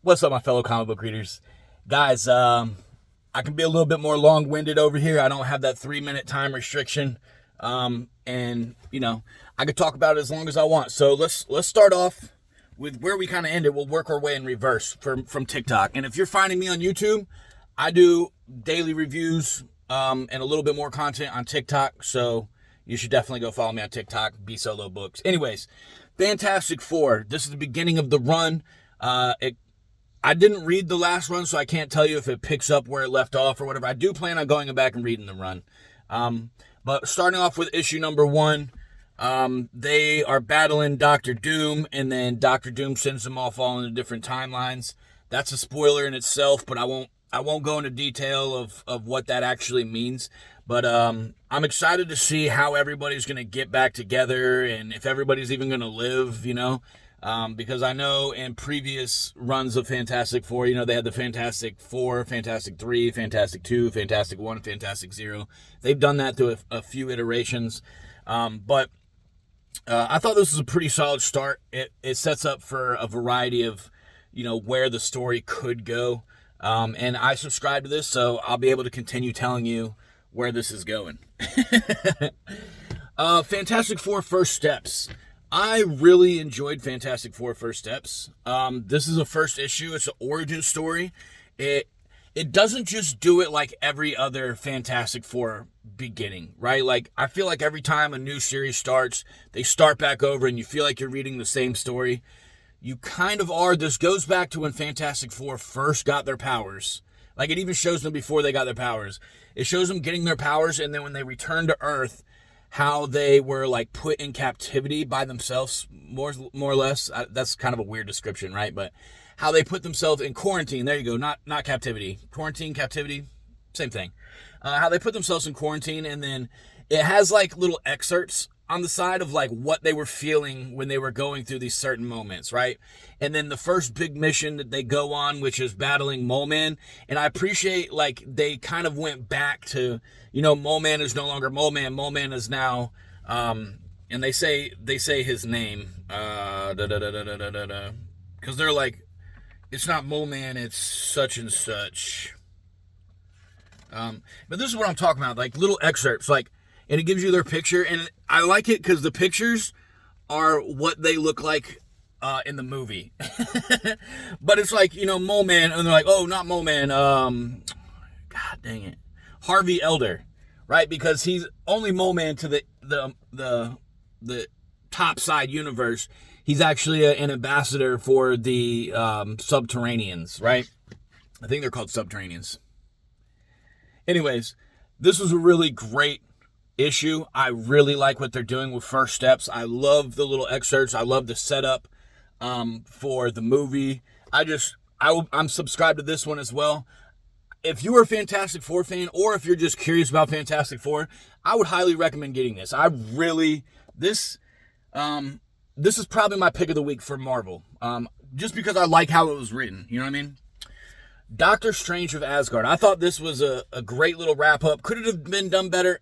What's up, my fellow comic book readers? Guys, I can be a little bit more long-winded over here. I don't have that 3-minute time restriction. And, I could talk about it as long as I want. So let's start off with where we kind of ended. We'll work our way in reverse from TikTok. And if you're finding me on YouTube, I do daily reviews and a little bit more content on TikTok. So you should definitely go follow me on TikTok, B Solo Books. Anyways, Fantastic Four. This is the beginning of the run. I didn't read the last run, so I can't tell you if it picks up where it left off or whatever. I do plan on going back and reading the run. But starting off with issue number 1, they are battling Dr. Doom, and then Dr. Doom sends them off all into different timelines. That's a spoiler in itself, but I won't go into detail of what that actually means. But I'm excited to see how everybody's going to get back together and if everybody's even going to live, because I know in previous runs of Fantastic Four, they had the Fantastic Four, Fantastic 3, Fantastic 2, Fantastic 1, Fantastic 0. They've done that through a few iterations. But I thought this was a pretty solid start. It sets up for a variety of, where the story could go. And I subscribe to this, so I'll be able to continue telling you where this is going. Fantastic Four First Steps. I really enjoyed Fantastic Four First Steps. This is a first issue. It's an origin story. It doesn't just do it like every other Fantastic Four beginning, right? Like, I feel like every time a new series starts, they start back over and you feel like you're reading the same story. You kind of are. This goes back to when Fantastic Four first got their powers. Like, it even shows them before they got their powers. It shows them getting their powers, and then when they return to Earth, how they were like put in captivity by themselves, more or less. That's kind of a weird description, right? But how they put themselves in quarantine. There you go. Not captivity. Quarantine, captivity, same thing. How they put themselves in quarantine, and then it has like little excerpts on the side of like what they were feeling when they were going through these certain moments, right? And then the first big mission that they go on, which is battling Mole Man. And I appreciate like they kind of went back to, Mole Man is no longer Mole Man. Mole Man is now, and they say his name, because they're like, it's not Mole Man, it's such and such. But this is what I'm talking about, like little excerpts, like, and it gives you their picture, and I like it because the pictures are what they look like in the movie. But it's like, Mole Man, and they're like, oh, not Mole Man, God dang it, Harvey Elder, right? Because he's only Mole Man to the top side universe. He's actually an ambassador for the Subterraneans, right? I think they're called Subterraneans. Anyways, this was a really great issue. I really like what they're doing with First Steps. I love the little excerpts. I love the setup for the movie. I'm subscribed to this one as well. If you are a Fantastic Four fan, or if you're just curious about Fantastic Four, I would highly recommend getting this. This is probably my pick of the week for Marvel. Just because I like how it was written. You know what I mean? Doctor Strange of Asgard. I thought this was a great little wrap up. Could it have been done better?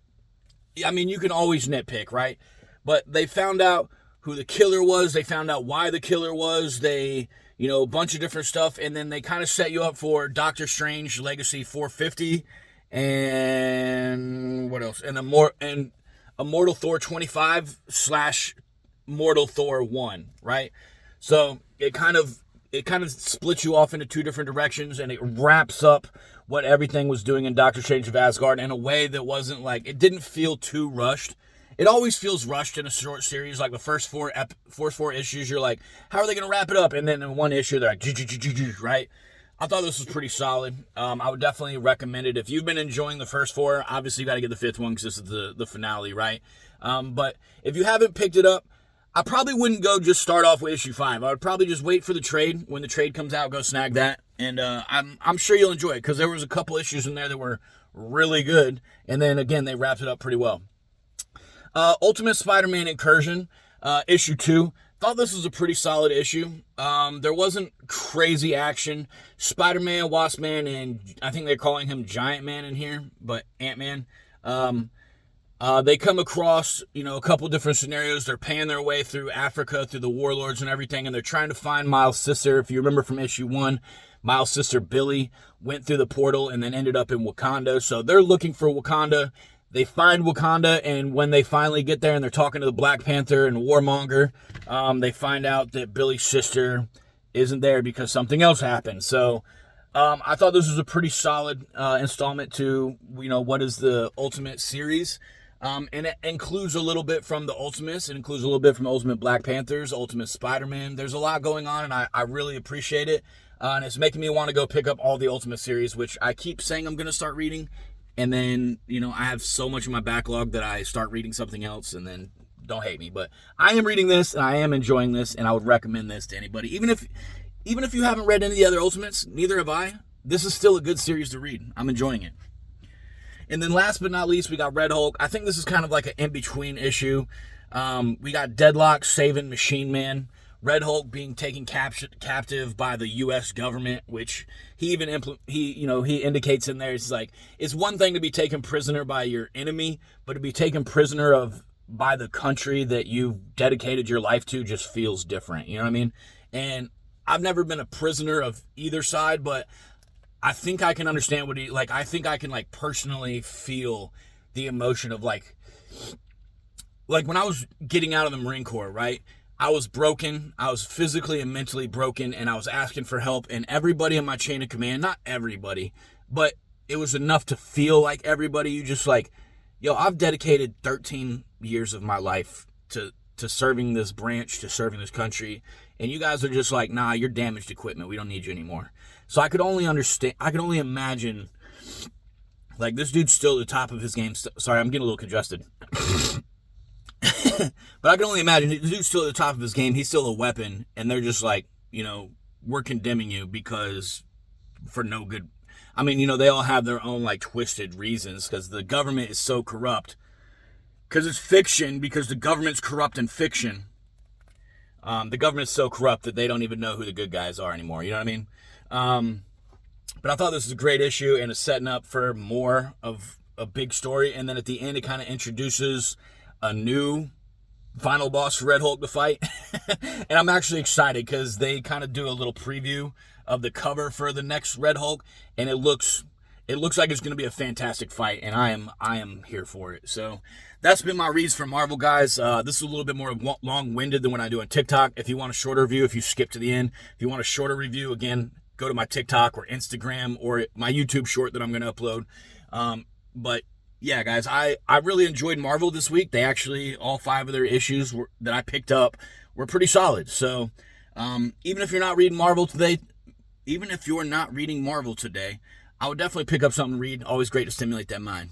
I mean, you can always nitpick, right? But they found out who the killer was. They found out why the killer was. They, a bunch of different stuff. And then they kind of set you up for Doctor Strange Legacy 450. And what else? And a Mortal Thor 25 / Mortal Thor 1, right? So it kind of splits you off into two different directions, and it wraps up what everything was doing in Doctor Strange of Asgard in a way that wasn't like, it didn't feel too rushed. It always feels rushed in a short series, like the first four issues, you're like, how are they going to wrap it up? And then in one issue, they're like, right? I thought this was pretty solid. I would definitely recommend it. If you've been enjoying the first 4, obviously you got to get the 5th one because this is the finale, right? But if you haven't picked it up, I probably wouldn't go just start off with issue 5. I would probably just wait for the trade. When the trade comes out, go snag that. And I'm sure you'll enjoy it because there was a couple issues in there that were really good. And then, again, they wrapped it up pretty well. Ultimate Spider-Man Incursion, issue 2. Thought this was a pretty solid issue. There wasn't crazy action. Spider-Man, Wasp-Man, and I think they're calling him Giant Man in here, but Ant-Man. They come across, a couple different scenarios. They're paying their way through Africa, through the warlords and everything, and they're trying to find Miles' sister. If you remember from issue 1, Miles' sister Billie went through the portal and then ended up in Wakanda. So they're looking for Wakanda. They find Wakanda, and when they finally get there and they're talking to the Black Panther and Warmonger, they find out that Billie's sister isn't there because something else happened. So I thought this was a pretty solid installment to, what is the Ultimate series. And it includes a little bit from the Ultimates. It includes a little bit from Ultimate Black Panthers, Ultimate Spider-Man. There's a lot going on, and I really appreciate it. And it's making me want to go pick up all the Ultimate series, which I keep saying I'm going to start reading. And then, I have so much in my backlog that I start reading something else, and then don't hate me. But I am reading this, and I am enjoying this, and I would recommend this to anybody. Even if you haven't read any of the other Ultimates, neither have I. This is still a good series to read. I'm enjoying it. And then last but not least, we got Red Hulk. I think this is kind of like an in-between issue. We got Deadlok saving Machine Man. Red Hulk being taken captive by the U.S. government, which he indicates in there. It's like, it's one thing to be taken prisoner by your enemy, but to be taken prisoner by the country that you've dedicated your life to just feels different. You know what I mean? And I've never been a prisoner of either side, but I think I can understand I think I can personally feel the emotion of like when I was getting out of the Marine Corps, right? I was broken. I was physically and mentally broken, and I was asking for help, and everybody in my chain of command, not everybody, but it was enough to feel like everybody. You just I've dedicated 13 years of my life to serving this branch, to serving this country, and you guys are just like, nah, you're damaged equipment. We don't need you anymore. So I could only imagine, this dude's still at the top of his game. Sorry, I'm getting a little congested. But I can only imagine, the dude's still at the top of his game. He's still a weapon, and they're just like, we're condemning you because for no good. I mean, they all have their own twisted reasons because the government is so corrupt. Because it's fiction, because the government's corrupt in fiction. The government's so corrupt that they don't even know who the good guys are anymore. You know what I mean? But I thought this was a great issue, and it's setting up for more of a big story. And then at the end, it kind of introduces a new final boss for Red Hulk to fight. And I'm actually excited because they kind of do a little preview of the cover for the next Red Hulk, and it looks like it's going to be a fantastic fight, and I am here for it. So that's been my reads for Marvel, guys. This is a little bit more long-winded than what I do on TikTok. If you want a shorter review, if you skip to the end, if you want a shorter review, again, go to my TikTok or Instagram or my YouTube short that I'm going to upload. But yeah, guys, I really enjoyed Marvel this week. They actually, all 5 of their issues that I picked up were pretty solid. So even if you're not reading Marvel today, I would definitely pick up something to read. Always great to stimulate that mind.